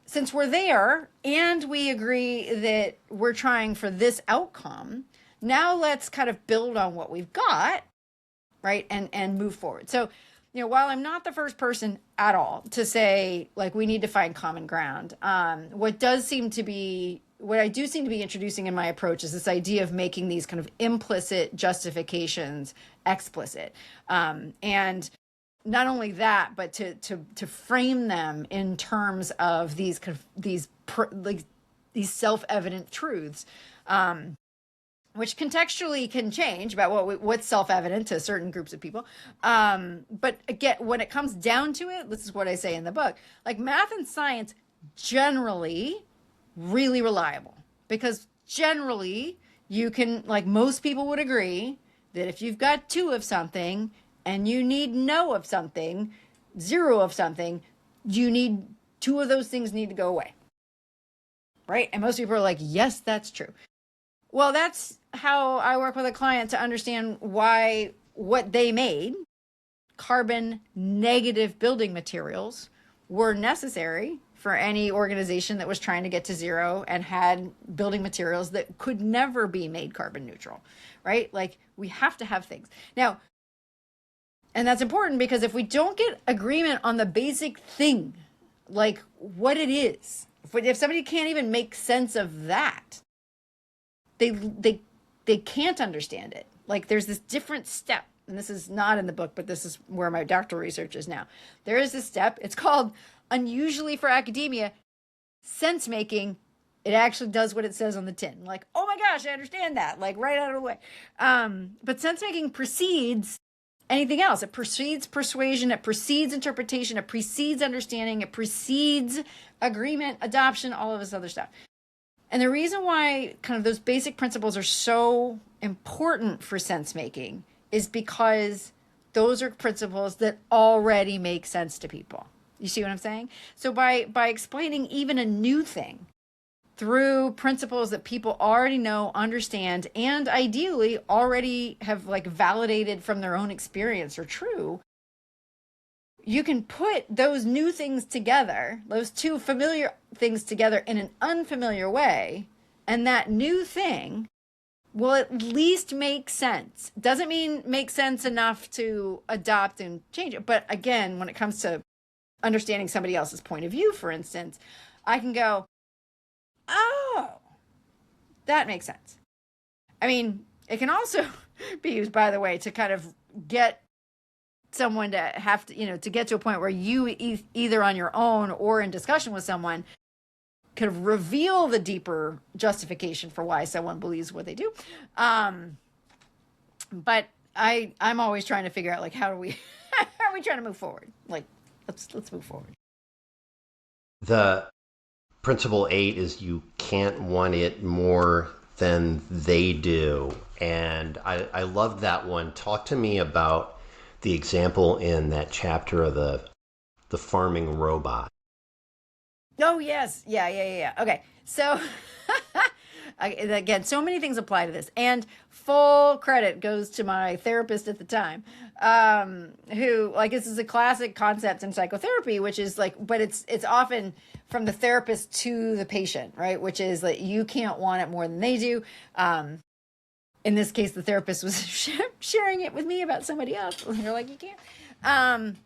since we're there and we agree that we're trying for this outcome, now let's kind of build on what we've got, right? And move forward. So, while I'm not the first person at all to say, like, we need to find common ground, what I do seem to be introducing in my approach is this idea of making these kind of implicit justifications explicit. And not only that, but to frame them in terms of these self-evident truths, which contextually can change about what's self-evident to certain groups of people. But again, when it comes down to it, this is what I say in the book, like, math and science generally really reliable, because generally you can, like, most people would agree that if you've got 2 of something and you need no of something, 0 of something, 2 of those things need to go away, right? And most people are like, yes, that's true. Well, that's how I work with a client to understand why what they made, carbon negative building materials, were necessary for any organization that was trying to get to 0 and had building materials that could never be made carbon neutral, right? Like, we have to have things. Now, and that's important because if we don't get agreement on the basic thing, like what it is, if somebody can't even make sense of that, they can't understand it. Like, there's this different step, and this is not in the book, but this is where my doctoral research is now. There is this step. It's called, unusually for academia, sense making. It actually does what it says on the tin. Like, oh my gosh, I understand that. Like, right out of the way. But sense making precedes anything else. It precedes persuasion. It precedes interpretation. It precedes understanding. It precedes agreement, adoption, all of this other stuff. And the reason why kind of those basic principles are so important for sense making is because those are principles that already make sense to people. You see what I'm saying? So by explaining even a new thing through principles that people already know, understand, and ideally already have, like, validated from their own experience are true, you can put those new things together, those 2 familiar things together, in an unfamiliar way, and that new thing will at least make sense. Doesn't mean make sense enough to adopt and change it. But again, when it comes to understanding somebody else's point of view, for instance, I can go, oh, that makes sense. I mean, it can also be used, by the way, to kind of get someone to have to, to get to a point where you either on your own or in discussion with someone kind of reveal the deeper justification for why someone believes what they do. But I'm always trying to figure out, like, how are we trying to move forward? Like, let's move forward. The principle 8 is you can't want it more than they do. And I love that one. Talk to me about the example in that chapter of the farming robot. Oh, yes. Yeah. Okay. So again, so many things apply to this, and full credit goes to my therapist at the time, who, like, this is a classic concept in psychotherapy, which is like, but it's often from the therapist to the patient, right? Which is like, you can't want it more than they do. In this case, the therapist was sharing it with me about somebody else. They're like, you can't. And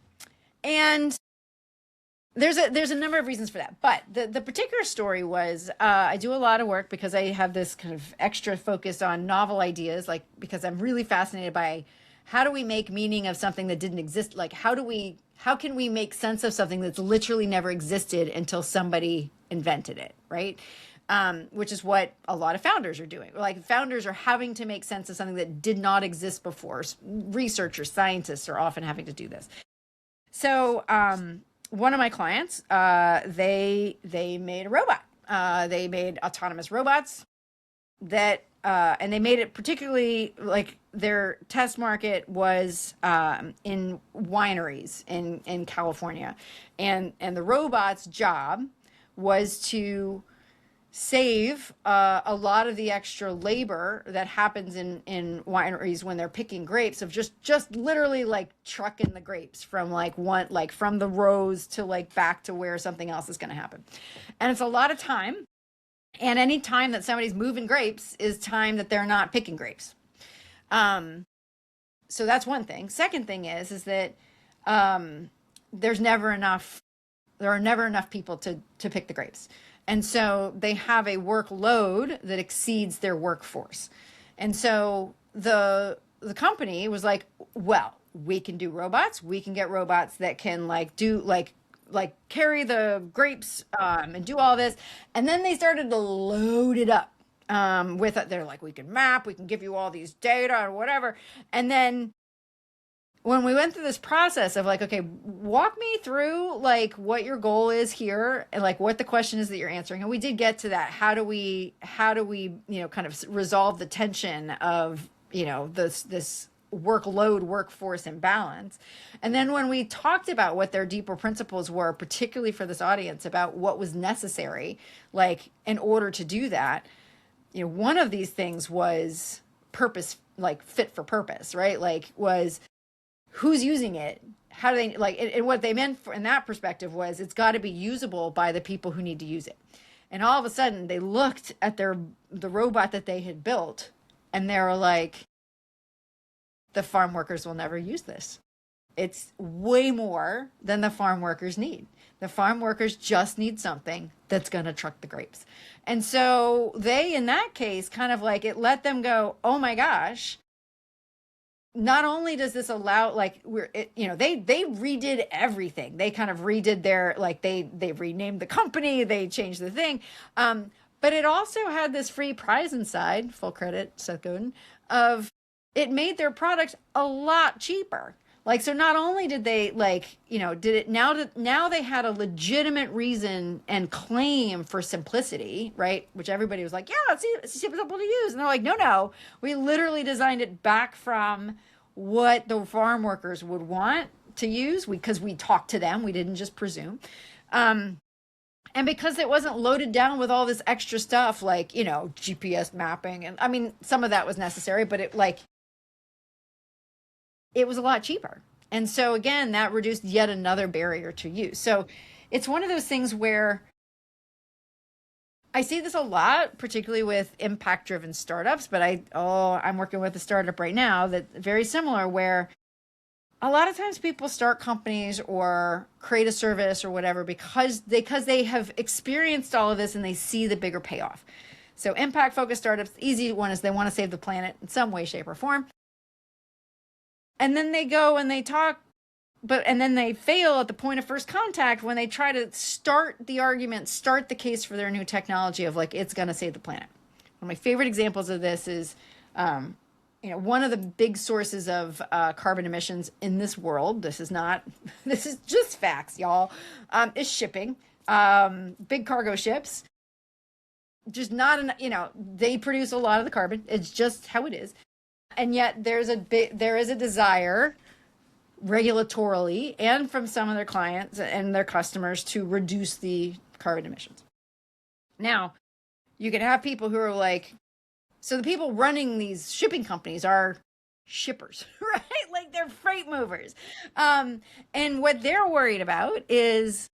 there's a number of reasons for that. But the particular story was, I do a lot of work because I have this kind of extra focus on novel ideas, like because I'm really fascinated by how do we make meaning of something that didn't exist? Like how can we make sense of something that's literally never existed until somebody invented it, right? Which is what a lot of founders are doing. Like founders are having to make sense of something that did not exist before. Researchers, scientists are often having to do this. So one of my clients, they made a robot. They made autonomous robots that, and they made it particularly like their test market was in wineries in California, and the robot's job was to save a lot of the extra labor that happens in wineries when they're picking grapes, of just literally like trucking the grapes from from the rows to like back to where something else is going to happen. And it's a lot of time, and any time that somebody's moving grapes is time that they're not picking grapes. So that's one thing. Second thing is that there are never enough people to pick the grapes. And so they have a workload that exceeds their workforce. And so the company was like, well, we can do robots. We can get robots that can carry the grapes and do all this. And then they started to load it up with it. They're like, we can map, we can give you all these data or whatever. And then when we went through this process of like, okay, walk me through like what your goal is here and like what the question is that you're answering. And we did get to that. How do we, kind of resolve the tension of, this workload workforce imbalance. And then when we talked about what their deeper principles were, particularly for this audience, about what was necessary, like in order to do that, one of these things was purpose, like fit for purpose, right? Like was, who's using it? How do they and what they meant in that perspective was it's got to be usable by the people who need to use it. And all of a sudden they looked at the robot that they had built and they were like, the farm workers will never use this. It's way more than the farm workers need. The farm workers just need something that's going to truck the grapes. And so they, in that case, kind of like it let them go, oh my gosh, not only does this allow, they redid everything. They kind of redid their, they renamed the company, they changed the thing. But it also had this free prize inside, full credit, Seth Godin, of it made their product a lot cheaper. So not only did they now they had a legitimate reason and claim for simplicity, right? Which everybody was like, yeah, it's simple to use. And they're like, no, we literally designed it back from what the farm workers would want to use because we talked to them. We didn't just presume. And because it wasn't loaded down with all this extra stuff, GPS mapping. And I mean, some of that was necessary, but it was a lot cheaper. And so again, that reduced yet another barrier to use. So it's one of those things where I see this a lot, particularly with impact-driven startups, but I'm working with a startup right now that's very similar, where a lot of times people start companies or create a service or whatever because they have experienced all of this and they see the bigger payoff. So impact-focused startups, the easy one is they want to save the planet in some way, shape, or form. And then they go and they talk, and then they fail at the point of first contact when they try to start the argument, start the case for their new technology of it's going to save the planet. One of my favorite examples of this is, one of the big sources of carbon emissions in this world, this is just facts, y'all, is shipping. Big cargo ships, just not, they produce a lot of the carbon. It's just how it is. And yet there is a desire regulatorily and from some of their clients and their customers to reduce the carbon emissions. Now, you can have people who are so the people running these shipping companies are shippers, right? They're freight movers. And what they're worried about is,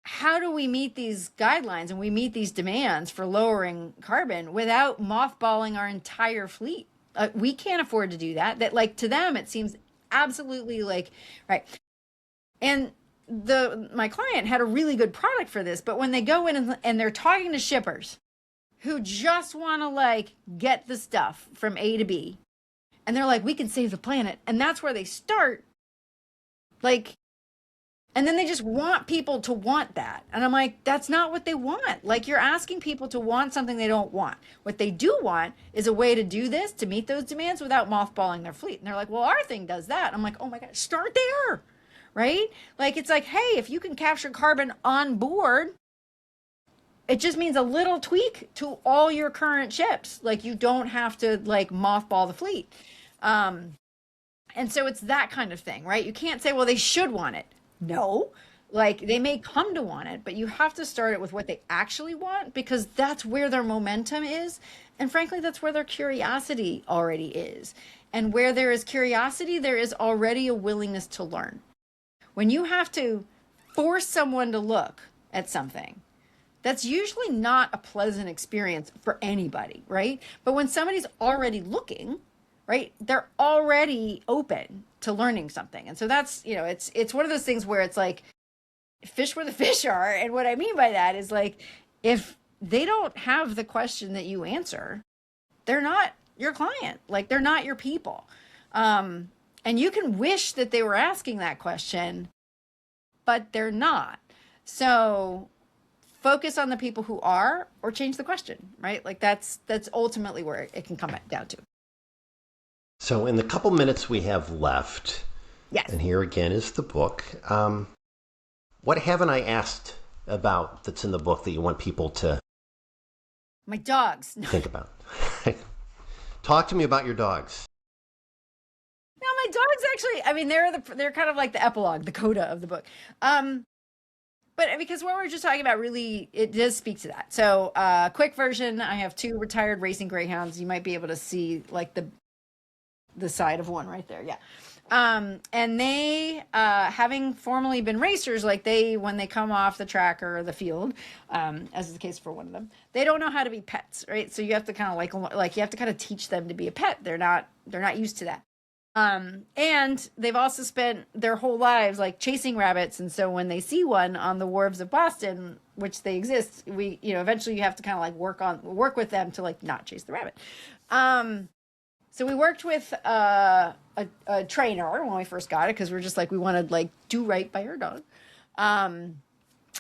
how do we meet these guidelines and we meet these demands for lowering carbon without mothballing our entire fleet? We can't afford to do that. To them, it seems absolutely like, right. And my client had a really good product for this, but when they go in and they're talking to shippers who just want to like get the stuff from A to B, and they're like, we can save the planet, and that's where they start, like, and then they just want people to want that. And I'm like, that's not what they want. Like, you're asking people to want something they don't want. What they do want is a way to do this, to meet those demands without mothballing their fleet. And they're like, well, our thing does that. I'm like, oh my God, start there, right? Like, it's like, hey, if you can capture carbon on board, it just means a little tweak to all your current ships. Like, you don't have to like mothball the fleet. And so it's that kind of thing, right? You can't say, well, they should want it. No, like they may come to want it, but you have to start it with what they actually want, because that's where their momentum is. And frankly, that's where their curiosity already is. And where there is curiosity, there is already a willingness to learn. When you have to force someone to look at something, that's usually not a pleasant experience for anybody, right? But when somebody's already looking, right, they're already open to learning something. And so that's, it's one of those things where it's like, fish where the fish are. And what I mean by that is like, if they don't have the question that you answer, they're not your client. Like, they're not your people. And you can wish that they were asking that question, but they're not. So focus on the people who are, or change the question, right? Like that's ultimately where it can come down to. So in the couple minutes we have left, yes, and here again is the book, what haven't I asked about that's in the book that you want people to my dogs think about? Talk to me about your dogs. No, my dogs actually, I mean, they're kind of like the epilogue, the coda of the book. But because what we're just talking about, really, it does speak to that. So quick version, I have 2 retired racing greyhounds. You might be able to see like the side of one right there. Yeah. And they, having formerly been racers, like when they come off the track or the field, as is the case for one of them, they don't know how to be pets, right? So you have to kind of like you have to kind of teach them to be a pet. They're not used to that. And they've also spent their whole lives like chasing rabbits. And so when they see one on the wharves of Boston, which they exist, eventually you have to kind of like work with them to like not chase the rabbit. So we worked with a trainer when we first got it, because we're just like, we want to like do right by our dog. And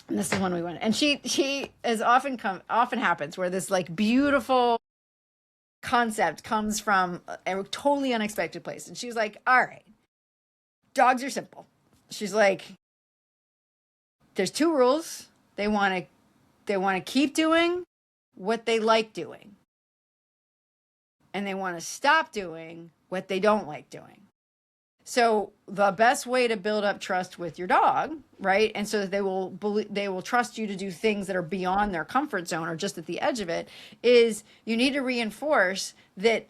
this is one we went. And she has often happens where this like beautiful concept comes from a totally unexpected place. And she's like, all right, dogs are simple. She's like, there's 2 rules. They want to keep doing what they like doing, and they want to stop doing what they don't like doing. So the best way to build up trust with your dog, right? And so that they will trust you to do things that are beyond their comfort zone or just at the edge of it, is you need to reinforce that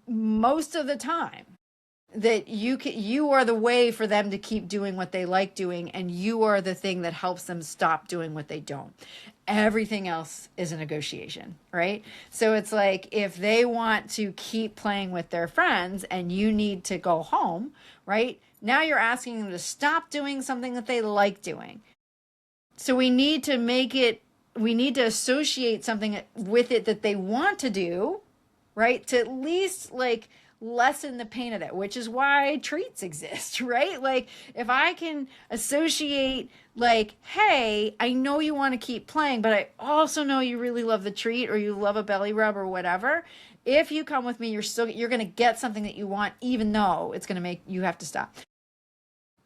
most of the time that you are the way for them to keep doing what they like doing, and you are the thing that helps them stop doing what they don't. Everything else is a negotiation, right? So it's like, if they want to keep playing with their friends and you need to go home, right? Now you're asking them to stop doing something that they like doing. So we need to associate something with it that they want to do, right? To at least like lessen the pain of that, which is why treats exist, right? Like, if I can associate like, hey, I know you want to keep playing, but I also know you really love the treat, or you love a belly rub or whatever. If you come with me, you're going to get something that you want, even though it's going to make you have to stop.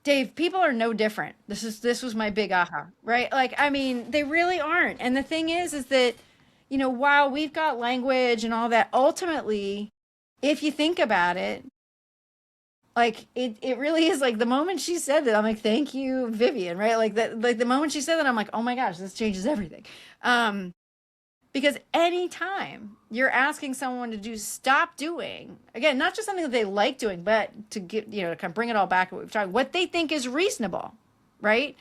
Dave, people are no different. This was my big aha, right? Like, I mean, they really aren't. And the thing is that, while we've got language and all that, ultimately, if you think about it, like it really is like the moment she said that, I'm like, thank you, Vivian, right? Like that, like the moment she said that, I'm like, oh my gosh, this changes everything. Because anytime you're asking someone to stop doing, again, not just something that they like doing, but to get, to kind of bring it all back to what we've talked, what they think is reasonable, right?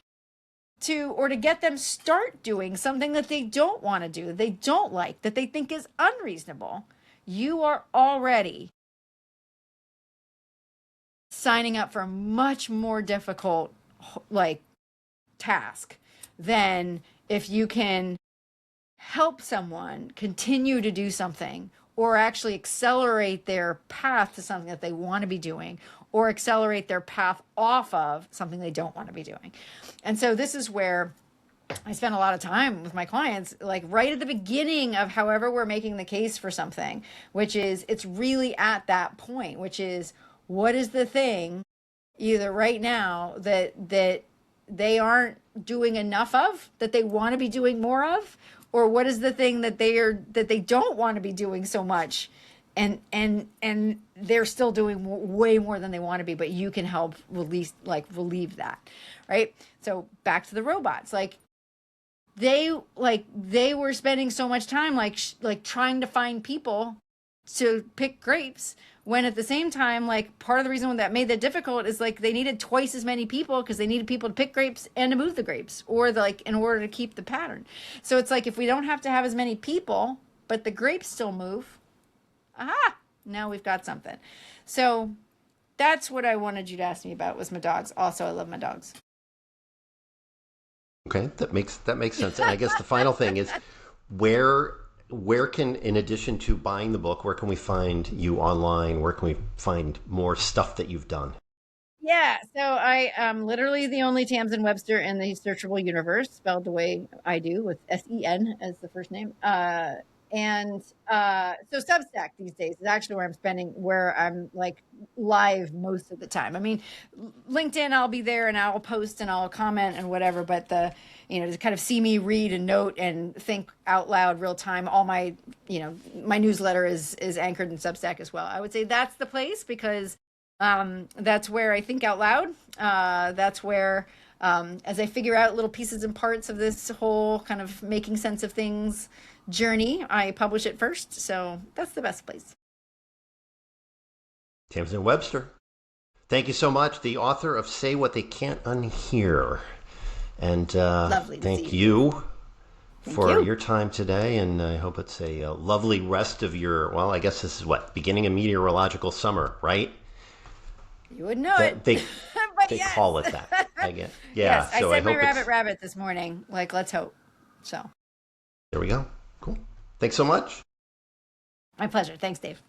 Or to get them start doing something that they don't want to do, that they don't like, that they think is unreasonable, you are already signing up for a much more difficult like task than if you can help someone continue to do something, or actually accelerate their path to something that they want to be doing, or accelerate their path off of something they don't want to be doing. And so this is where I spend a lot of time with my clients, like right at the beginning of however we're making the case for something, which is, it's really at that point, which is, what is the thing either right now that they aren't doing enough of, that they want to be doing more of, or what is the thing that they don't want to be doing so much, and they're still doing way more than they want to be, but you can help relieve that, right? So back to the robots, they were spending so much time like trying to find people to pick grapes, when at the same time, like, part of the reason that made that difficult is like they needed twice as many people, because they needed people to pick grapes and to move the grapes, or like in order to keep the pattern. So it's like, if we don't have to have as many people but the grapes still move, aha, now we've got something. So that's what I wanted you to ask me about, was my dogs. Also, I love my dogs. Okay, that makes sense. And I guess the final thing is, where can, in addition to buying the book, where can we find you online? Where can we find more stuff that you've done? Yeah, so I am literally the only Tamsen Webster in the searchable universe, spelled the way I do, with S-E-N as the first name. So Substack these days is actually where I'm like live most of the time. I mean, LinkedIn, I'll be there and I'll post and I'll comment and whatever, but to kind of see me read and note and think out loud real time, all my newsletter is anchored in Substack as well. I would say that's the place, because that's where I think out loud. That's where, as I figure out little pieces and parts of this whole kind of making sense of things journey, I publish it first. So that's the best place. Tamsen Webster, thank you so much. The author of Say What They Can't Unhear. And thank you for your time today. And I hope it's a lovely rest of your, well, I guess this is beginning of meteorological summer, right? You wouldn't know it. They call it that. I guess. Yeah. Yes, so I said my rabbit this morning. Like, let's hope. So there we go. Cool. Thanks so much. My pleasure. Thanks, Dave.